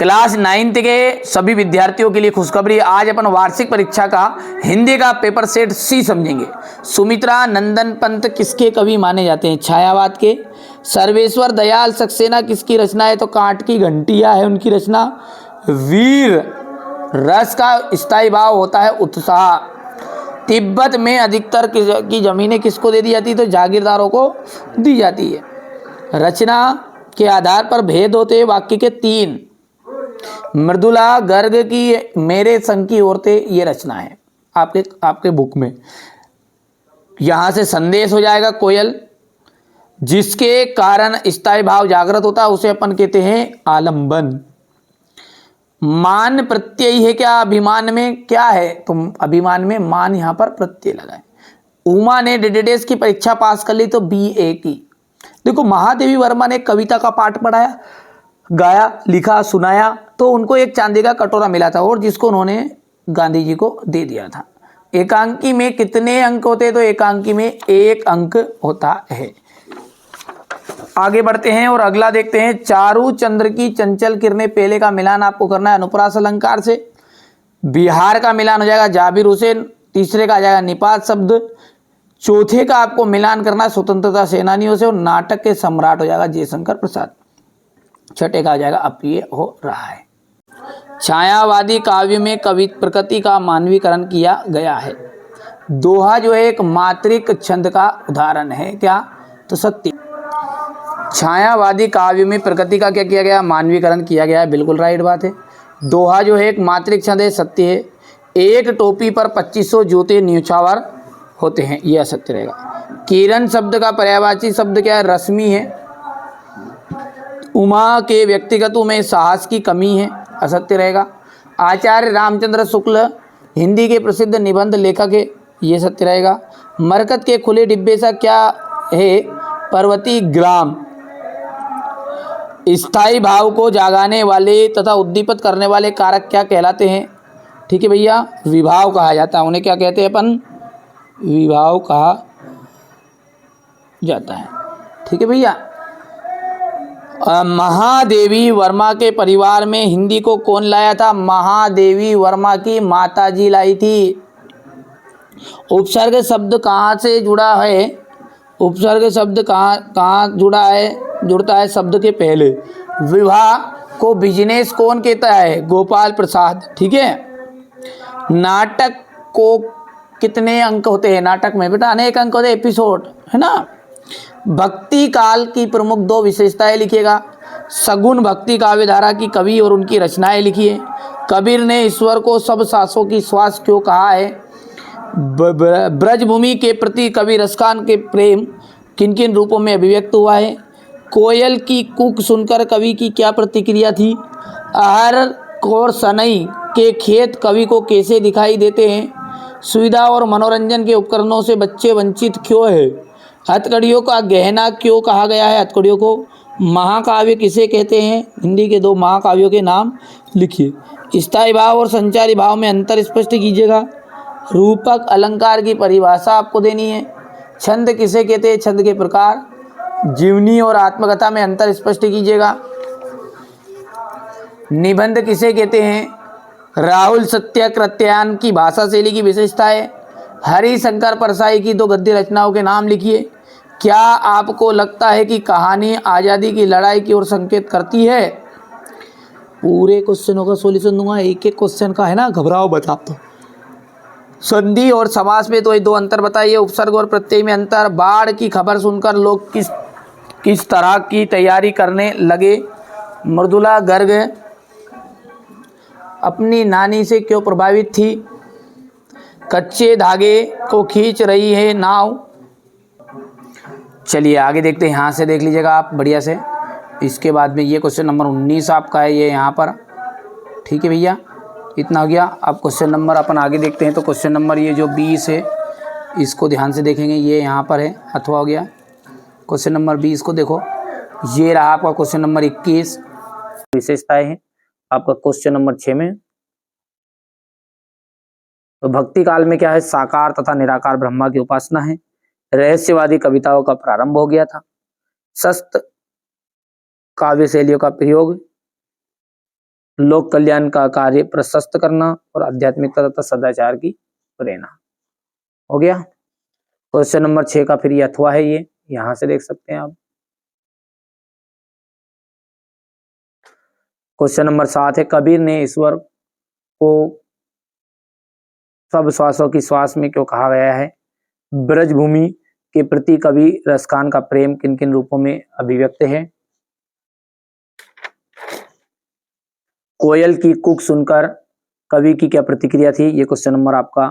Class 9th के सभी विद्यार्थियों के लिए खुशखबरी। आज अपन वार्षिक परीक्षा का हिंदी का पेपर सेट सी समझेंगे। सुमित्रा नंदन पंत किसके कवि माने जाते हैं? छायावाद के। सर्वेश्वर दयाल सक्सेना किसकी रचना है? तो कांट की घंटियां है उनकी रचना। वीर रस का स्थायी भाव होता है उत्साह। तिब्बत में अधिकतर की जमीनें किसको दे दी जाती है? तो जागीरदारों को दी जाती है। रचना के आधार पर भेद होते हैं वाक्य के 3। मृदुला गर्ग की मेरे संग की औरतें, ये रचना है आपके बुक में। यहां से संदेश हो जाएगा कोयल, जिसके कारण स्थायी भाव जागृत होता है उसे अपन कहते हैं आलंबन। मान प्रत्यय है क्या? अभिमान में क्या है? तो अभिमान में मान यहां पर प्रत्यय लगा है। उमा ने डेडेडेस की परीक्षा पास कर ली तो BA की। देखो महादेवी वर्मा ने कविता का पाठ पढ़ाया, गाया, लिखा, सुनाया, तो उनको एक चांदी का कटोरा मिला था और जिसको उन्होंने गांधी जी को दे दिया था। एकांकी में कितने अंक होते हैं? तो एकांकी में 1 अंक होता है। आगे बढ़ते हैं और अगला देखते हैं। चारू चंद्र की चंचल किरणें, पहले का मिलान आपको करना है अनुप्रास अलंकार से। बिहार का मिलान हो जाएगा जाबिर हुसैन। तीसरे का आ जाएगा निपात शब्द। चौथे का आपको मिलान करना है स्वतंत्रता सेनानियों से और नाटक के सम्राट हो जाएगा जयशंकर प्रसाद। छठे का आ जाएगा अप्रिय हो रहा है। छायावादी काव्य में कवि प्रकृति का मानवीकरण किया गया है। दोहा जो है एक मात्रिक छंद का उदाहरण है। क्या? तो सत्य। छायावादी काव्य में प्रकृति का क्या किया गया? मानवीकरण किया गया है। बिल्कुल राइट बात है। दोहा जो है एक मात्रिक छंद है, सत्य है। एक टोपी पर 2500 जूते न्योछावर होते हैं, यह असत्य रहेगा। किरण शब्द का पर्यायवाची शब्द क्या है? रश्मि है। उमा के व्यक्तिगत में साहस की कमी है, असत्य रहेगा। आचार्य रामचंद्र शुक्ल हिंदी के प्रसिद्ध निबंध लेखक है, यह सत्य रहेगा। मरकत के खुले डिब्बे सा क्या है? पर्वती ग्राम। स्थायी भाव को जागाने वाले तथा उद्दीपित करने वाले कारक क्या कहलाते हैं? ठीक है भैया, विभाव कहा जाता है उन्हें। क्या कहते हैं अपन? विभाव कहा जाता है। ठीक है भैया। महादेवी वर्मा के परिवार में हिंदी को कौन लाया था? महादेवी वर्मा की माताजी लाई थी। उपसर्ग शब्द कहाँ से जुड़ा है? उपसर्ग शब्द कहाँ जुड़ा है? जुड़ता है शब्द के पहले। विवाह को बिजनेस कौन कहता है? गोपाल प्रसाद। ठीक है। नाटक को कितने अंक होते हैं? नाटक में बेटा अनेक अंक होते हैं, एपिसोड है ना। भक्ति काल की प्रमुख 2 विशेषताएं लिखिएगा। सगुण भक्ति काव्य धारा की कवि और उनकी रचनाएं लिखिए। कबीर ने ईश्वर को सब सांसों की श्वास क्यों कहा है? ब्रजभूमि के प्रति कवि रसखान के प्रेम किन किन रूपों में अभिव्यक्त हुआ है? कोयल की कूक सुनकर कवि की क्या प्रतिक्रिया थी? अहर और सनई के खेत कवि को कैसे दिखाई देते हैं? सुविधा और मनोरंजन के उपकरणों से बच्चे वंचित क्यों है? हथकड़ियों का गहना क्यों कहा गया है? हथकड़ियों को महाकाव्य किसे कहते हैं? हिंदी के 2 महाकाव्यों के नाम लिखिए। स्थायी भाव और संचारी भाव में अंतर स्पष्ट कीजिएगा। रूपक अलंकार की परिभाषा आपको देनी है। छंद किसे कहते हैं? छंद के प्रकार। जीवनी और आत्मकथा में अंतर स्पष्ट कीजिएगा। निबंध किसे कहते हैं? राहुल सत्याकृत्यायन की भाषा शैली की विशेषता है। हरिशंकर परसाई की 2 गद्य रचनाओं के नाम लिखिए। क्या आपको लगता है कि कहानी आज़ादी की लड़ाई की ओर संकेत करती है? पूरे क्वेश्चनों का सॉल्यूशन दूंगा, एक एक क्वेश्चन का है ना, घबराओ बता। तो संधि और समास में तो ये 2 अंतर बताइए। उपसर्ग और प्रत्यय में अंतर। बाढ़ की खबर सुनकर लोग किस तरह की तैयारी करने लगे? मृदुला गर्ग अपनी नानी से क्यों प्रभावित थी? कच्चे धागे को खींच रही है नाव। चलिए आगे देखते हैं। यहाँ से देख लीजिएगा आप बढ़िया से। इसके बाद में ये क्वेश्चन नंबर 19 आपका है, ये यहाँ पर। ठीक है भैया, इतना हो गया। अब क्वेश्चन नंबर अपन आगे देखते हैं। तो क्वेश्चन नंबर ये जो 20 है इसको ध्यान से देखेंगे, ये यहाँ पर है, अथवा हो गया। क्वेश्चन नंबर 20 को देखो, ये रहा आपका क्वेश्चन नंबर 21। विशेषताएं हैं आपका क्वेश्चन नंबर 6 में। तो भक्ति काल में क्या है? साकार तथा निराकार ब्रह्मा की उपासना है। रहस्यवादी कविताओं का प्रारंभ हो गया था। सस्त काव्य शैलियों का प्रयोग, लोक कल्याण का कार्य प्रशस्त करना और आध्यात्मिकता तथा सदाचार की प्रेरणा। हो गया। क्वेश्चन नंबर 6 का फिर ये अथवा है, ये यहां से देख सकते हैं आप। क्वेश्चन नंबर 7 है, कबीर ने ईश्वर को सब श्वासों की श्वास में क्यों कहा गया है? ब्रजभूमि के प्रति कवि रसखान का प्रेम किन किन रूपों में अभिव्यक्त है? कोयल की कूक सुनकर कवि की क्या प्रतिक्रिया थी? ये क्वेश्चन नंबर आपका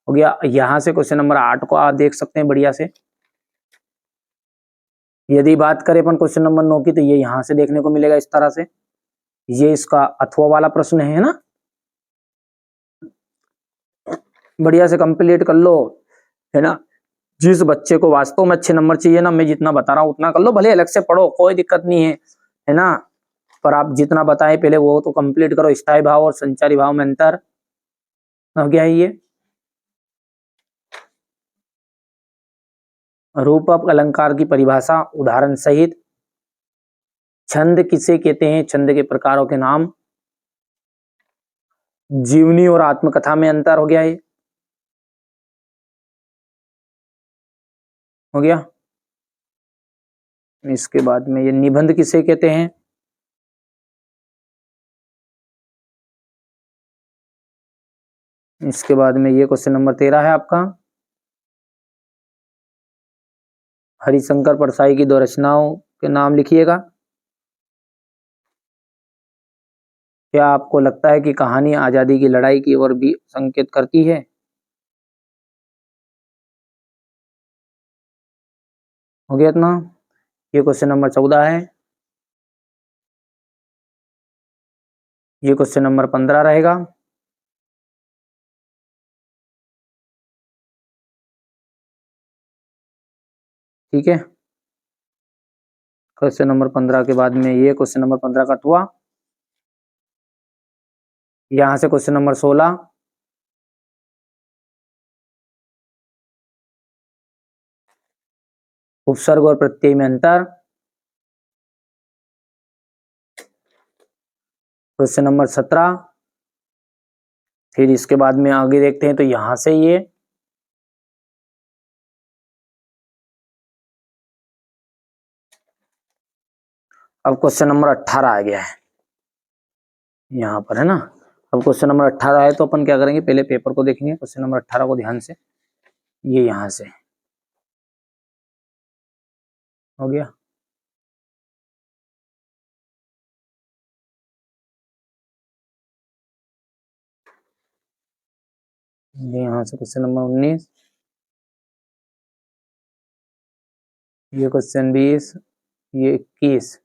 हो गया। यहां से क्वेश्चन नंबर 8 को आप देख सकते हैं बढ़िया से। यदि बात करें अपन क्वेश्चन नंबर 9 की, तो ये यहां से देखने को मिलेगा इस तरह से। ये इसका अथवा वाला प्रश्न है ना, बढ़िया से कंप्लीट कर लो, है ना। जिस बच्चे को वास्तव में अच्छे नंबर चाहिए ना, मैं जितना बता रहा हूँ उतना कर लो, भले अलग से पढ़ो, कोई दिक्कत नहीं है ना। पर आप जितना बताए पहले वो तो कंप्लीट करो। स्थायी भाव और संचारी भाव में अंतर हो गया है ये। रूपक अलंकार की परिभाषा उदाहरण सहित। छंद किसे कहते हैं? छंद के प्रकारों के नाम। जीवनी और आत्मकथा में अंतर हो गया है, हो गया। इसके बाद में ये निबंध किसे कहते हैं? इसके बाद में ये क्वेश्चन नंबर 13 है आपका। हरिशंकर परसाई की 2 रचनाओं के नाम लिखिएगा। क्या आपको लगता है कि कहानी आजादी की लड़ाई की ओर भी संकेत करती है? हो गया इतना। ये क्वेश्चन नंबर 14 है। ये क्वेश्चन नंबर 15 रहेगा। ठीक है। क्वेश्चन नंबर 15 के बाद में ये क्वेश्चन नंबर 15 का अथवा। यहां से क्वेश्चन नंबर 16, उपसर्ग और प्रत्यय में अंतर। क्वेश्चन नंबर 17, फिर इसके बाद में आगे देखते हैं तो यहां से ये अब क्वेश्चन नंबर 18 आ गया है यहाँ पर, है ना। अब क्वेश्चन नंबर 18 है तो अपन क्या करेंगे, पहले पेपर को देखेंगे। क्वेश्चन नंबर 18 को ध्यान से, ये यहां से हो गया। ये यहां से क्वेश्चन नंबर 19, ये क्वेश्चन 20, ये 21,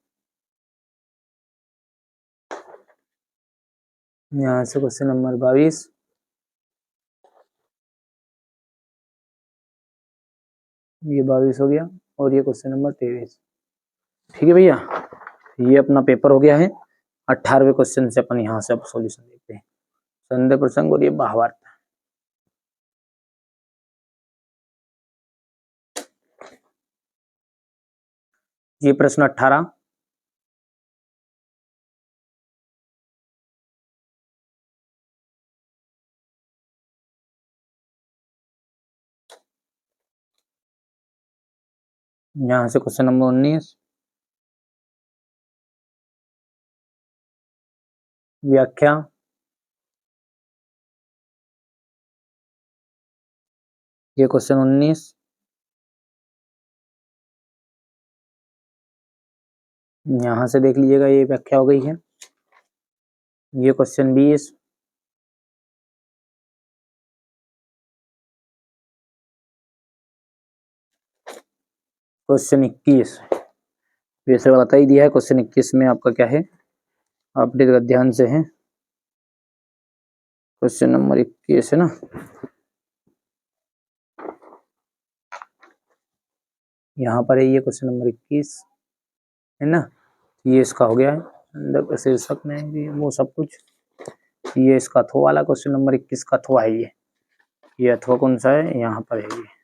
यहाँ से क्वेश्चन नंबर 22, ये 22 हो गया, और ये क्वेश्चन नंबर 23। ठीक है भैया, ये अपना पेपर हो गया है। 18वें क्वेश्चन से अपन यहाँ से अब सॉल्यूशन देखते हैं। संदेह प्रसंग और ये भावार्थ। ये प्रश्न 18, यहाँ से क्वेश्चन नंबर 19, व्याख्या। ये क्वेश्चन 19, यहाँ से देख लीजिएगा, ये व्याख्या हो गई है। ये क्वेश्चन 20, क्वेश्चन 21, वैसे बता ही दिया है। क्वेश्चन 21 में आपका क्या है, अपडेट ध्यान से है। क्वेश्चन नंबर 21 है ना, यहाँ पर है ये क्वेश्चन नंबर 21, है ना। ये इसका हो गया है, अंदर शीर्षक में भी वो सब कुछ। ये इसका अथवा वाला क्वेश्चन नंबर 21 का अथवा है। ये अथवा कौन सा है, यहाँ पर है ये।